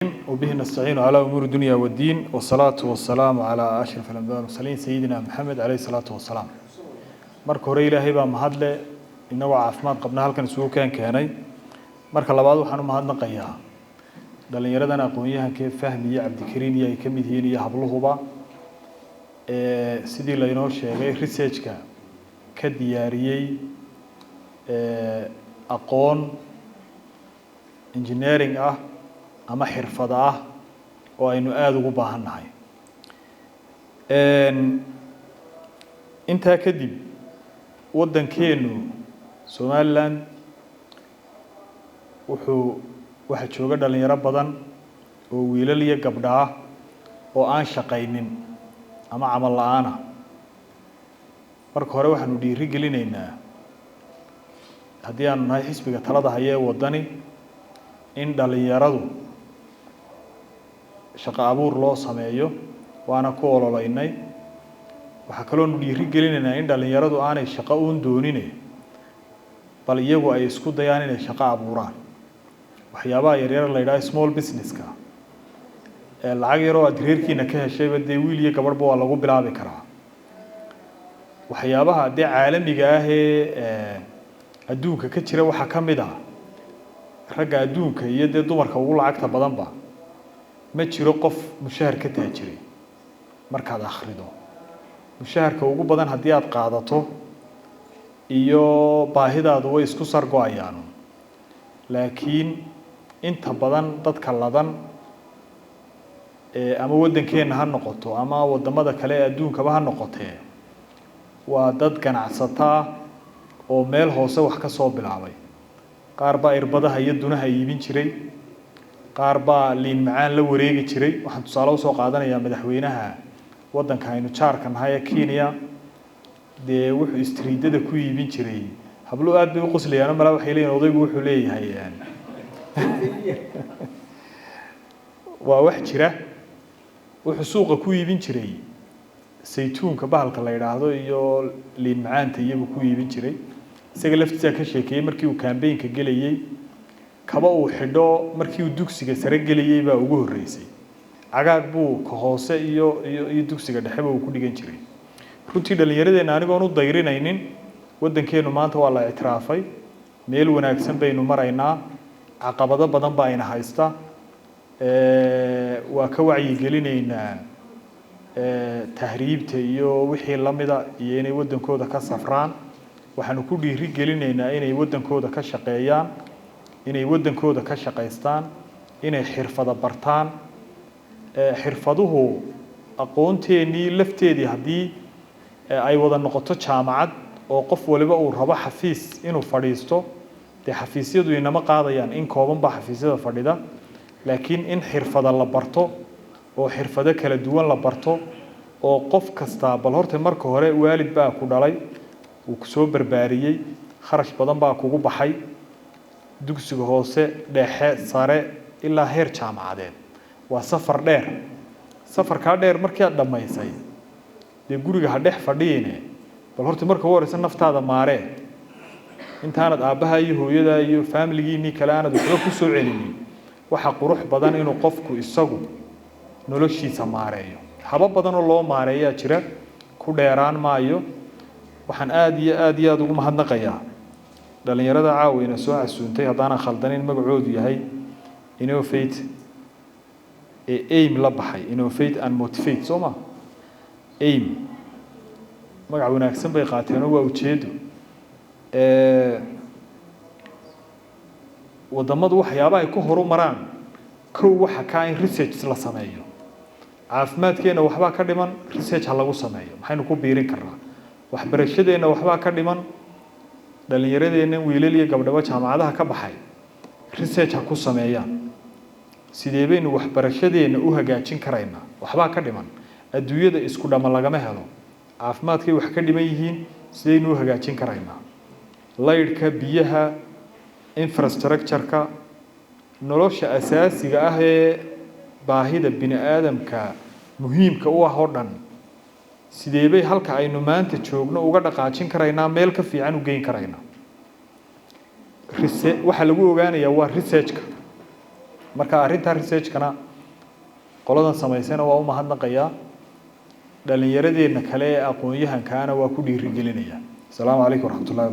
وبه نستعين على أمور الدنيا والدين والصلاة والسلام على أشرف الأنبياء والمرسلين سيدنا محمد عليه الصلاة والسلام. marka hore Ilaahay baa mahadle inagu caafimaad qabna halkan isugu keenay marka labaad waxaan u mahadnaqayaa dhalinyaradan aqoon-yahanka Fahmiye Cabdikariin iyo ay ka mid yihiin iyo habluhuba sidii la inoo sheegay research-ka ka diyaariyay aqoon engineering ah ama xirfad ah oo aynu aad ugu baahannahay inta kadib waddankeenu Somaliland waxa jooga dhalinyaro badan oo wiilal iyo gabdho ah oo aan shaqaynin ama amal la'aan ah marka hore waxaanu dhiiri gelinaynaa haddii aan nahay xisbiga talada haya ee waddani in dhalinyaradu shaqo abuur loo sameeyo waana ku ololaynay waxa kale oo dhiiri gelinaynaa in dhalinyaradu aanay shaqo uun doonine bal iyagu ay isku dayaan inay shaqo abuuraan waxyaabaha yaryar la yiraahdo small business-ka lacag yar oo aad reerkiina ka heshay badee wiil iyo gabadhba waa lagu bilaabi karaa waxyaabaha dee caalamiga ah ee adduunka ka jira waxa ka mid ah ragga adduunka iyo dee dumarka ugu lacagta badanba ma jiro qof mushahar ka taajiray markaad akhrido mushaharka ugu badan haddii aad qaadato iyo baahidaadu way isku sargo'ayaan laakiin inta badan dadka ladan ama waddankeena ha noqoto ama wadamada kale ee adduunkaba ha noqotee waa dad ganacsato oo meel hoose wax ka soo bilaabay qaar baa irbadaha iyo dunaha iibin jiray qaar baa liin macaan la wareegi jiray waxaan tusaale u soo qaadanayaa madaxweynaha waddanka aynu jaarka nahay ee Kenya dee wuxuu istriidada ku iibin jiray hablo aad bay u qoslayaan mala waxay leeyihiin odaygu wuxuu leeyahay waa wax jira wuxuu suuqa ku iibin jiray saytuunka bahalka la yiraahdo iyo liin macaanta iyagu ku iibin jiray isaga laftiisa ka sheekay markii uu campaign-ka galayay kaba uu xidho markii uu dugsiga sare galayay baa ugu horeysay cagaag buu ka hoose iyo dugsiga dhexe uu ku dhigan jiray runtii dhalinyaradeena anigoon u dayrinaynin waddankeenu maanta waa la ictiraafay meel wanaagsan baynu maraynaa caqabado badan baa ina haysta waa ka wacyi gelinaynaa tahriibta iyo wixii la mida iyo inay waddankooda ka safraan waxaanu ku dhiiri gelinaynaa inay waddankooda ka shaqeeyaan inay waddankooda ka shaqaystaan inay xirfado bartaan xirfaduhu aqoonteennii lafteedii haddii ay wada noqoto jaamacad oo qof waliba uu rabo xafiis inuu fadhiisto dee xafiisyadu inama qaadayaan in kooban baa xafiisyada fadhida laakiin in xirfado la barto oo xirfado kala duwan la barto oo qof kasta bal horta marka hore waalid baa ku dhalay uu ku soo barbaariyay kharash badan baa kugu baxay dugsiga hoose dhexe sare ilaa heer jaamacadeed waa safar dheer safarka dheer markii aad dhamaysay dee guriga ha dhex fadhiyeen bal horta marka horeysa naftaada maaree intaanad aabaha iyo hooyada iyo family-giinii kale aanad waxba ku soo celinin waxa qurux badan inuu qofku isagu noloshiisa maareeyo haba badan oo loo maareeyaa jira ku dheeraan maayo waxaan aad iyo aad ugu mahadnaqayaa dhalinyarada caawina soo casuuntay haddaan khaldanin magacoodu yahay Innovate aim la baxay Innovate and Motivate Soma aim magac wanaagsan bay qaateen oo waa ujeedo wadamadu waxyaabaha ay ku horumaraan kow waxa ka in research la sameeyo caafimaadkeena waxba ka dhiman research lagu sameeyo maxaynu ku biirin karnaa waxbarashadeena waxba ka dhiman dhalinyaradeena wiilal iyo gabdho jaamacadaha ka baxay research ku sameeyaan sidee baynu waxbarashadeena u hagaajin karaynaa waxba ka dhiman adduunyada isku dhama lagama helo caafimaadkay wax ka dhiman yihiin sideynu u hagaajin karaynaa laydhka biyaha infrastructure-ka nolosha asaasiga ah ee baahida bini aadamka muhiimka u ah oo dhan sidee bay halka aynu maanta joogno uga dhaqaajin karaynaa meel ka fiican u geyn karaynaa waxa lagu ogaanayaa waa research-ka marka arrinta research-kana qoladan samaysana waa u mahadnaqayaa dhalinyaradeenna kale ee aqoon-yahankaana waa ku dhiirigelinaya. Asalaamu calaykum waraxmatullahi